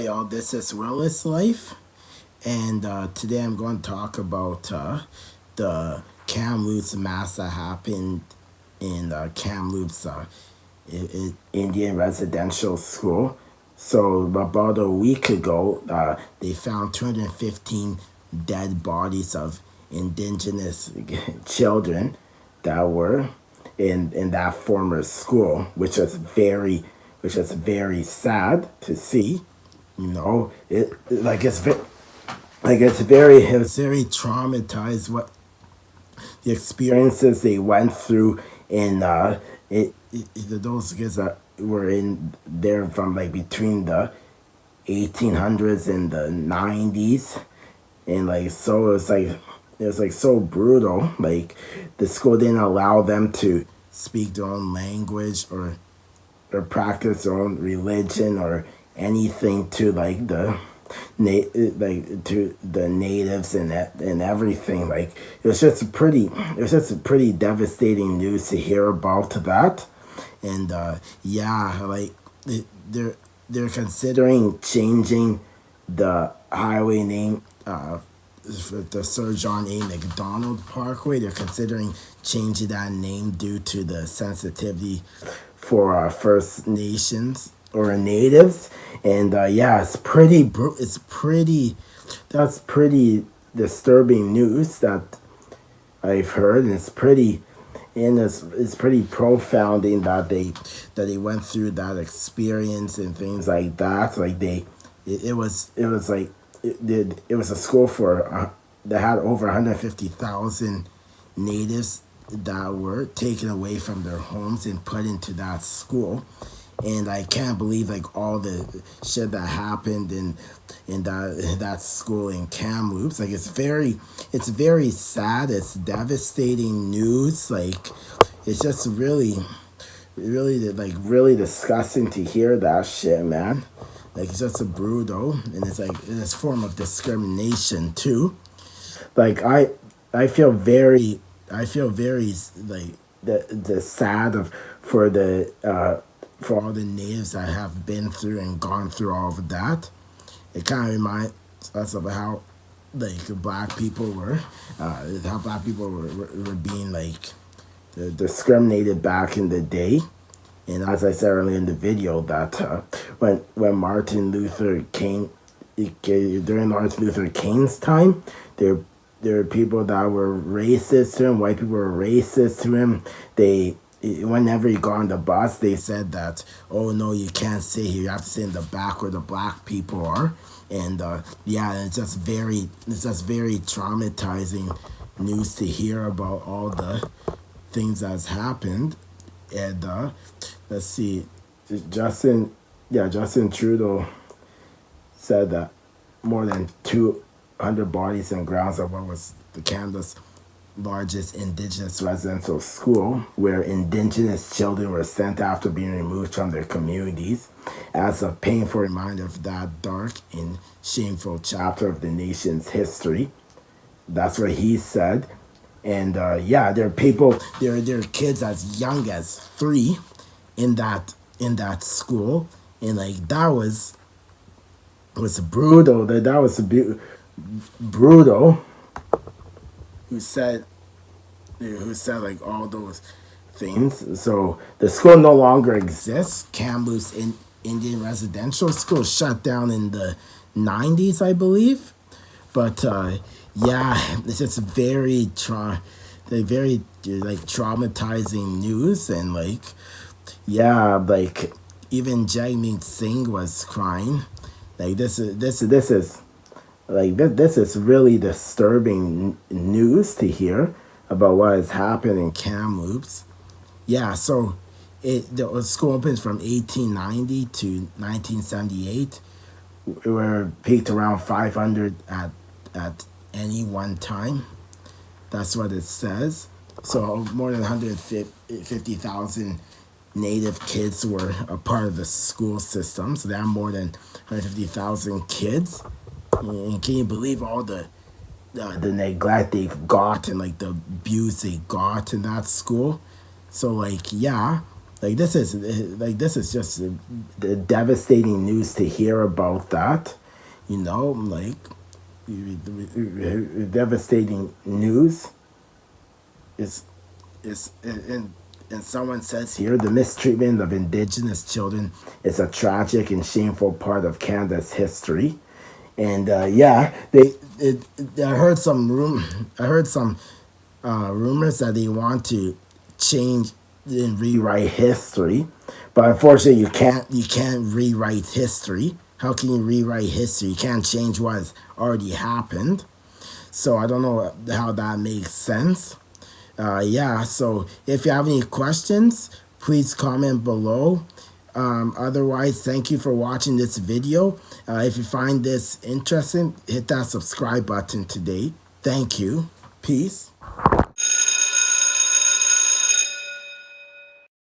Hey y'all, this is Willis Life, and today I'm going to talk about the Kamloops mass that happened in Kamloops Indian Residential School. So about a week ago, they found 215 dead bodies of indigenous children that were in that former school, which is very sad to see. You know, it was very traumatized what the experiences they went through in those kids that were in there from like between the 1800s and the 90s, and like so it was like so brutal. Like the school didn't allow them to speak their own language or practice their own religion or anything to like to the natives and everything. Like it was just a pretty devastating news to hear about that. And yeah, like they're considering changing the highway name for the Sir John A. Macdonald Parkway. They're considering changing that name due to the sensitivity for First Nations or natives. And yeah, that's pretty disturbing news that I've heard, and it's pretty profound in that they went through that experience and things like that. Like it was a school for that had over 150,000 natives that were taken away from their homes and put into that school. And I can't believe like all the shit that happened in that school in Kamloops. Like it's very sad. It's devastating news. Like it's just really disgusting to hear that shit, man. Like it's just a brutal, and it's like it's a form of discrimination too. Like I feel very like the sad of for all the natives that have been through and gone through all of that. It kind of reminds us of how like black people were being like discriminated back in the day. And as I said earlier in the video, that when Martin Luther King, during Martin Luther King's time, there were people that were racist to him. White people were racist to him. Whenever he got on the bus, they said that, oh no, you can't sit here. You have to sit in the back where the black people are. And yeah, it's just very traumatizing news to hear about all the things that's happened. And let's see, Justin Trudeau said that more than 200 bodies and grounds of what was the Canada's largest indigenous residential school, where indigenous children were sent after being removed from their communities, as a painful reminder of that dark and shameful chapter of the nation's history. That's what he said. And yeah, there are kids as young as 3 in that school, and like that was brutal. That was brutal. Who said like all those things. So the school no longer exists. Kamloops Indian Residential School shut down in the 90s, I believe. But yeah, it's just very traumatizing news. And like yeah, like even Jagmeet Singh was crying. Like this is really disturbing news to hear about what has happened in Kamloops. Yeah, so the school opens from 1890 to 1978. We peaked around 500 at any one time. That's what it says. So more than 150,000 native kids were a part of the school system. So there are more than 150,000 kids. And can you believe all the neglect they've got and like the abuse they got in that school? So like yeah, this is just the devastating news to hear about that, you know, like devastating news is and someone says here the mistreatment of indigenous children is a tragic and shameful part of Canada's history. And yeah, I heard some rumors that they want to change and rewrite history, but unfortunately, you can't rewrite history. How can you rewrite history? You can't change what has already happened. So I don't know how that makes sense. Yeah. So if you have any questions, please comment below. Otherwise, thank you for watching this video. If you find this interesting, hit that subscribe button today. Thank you. Peace.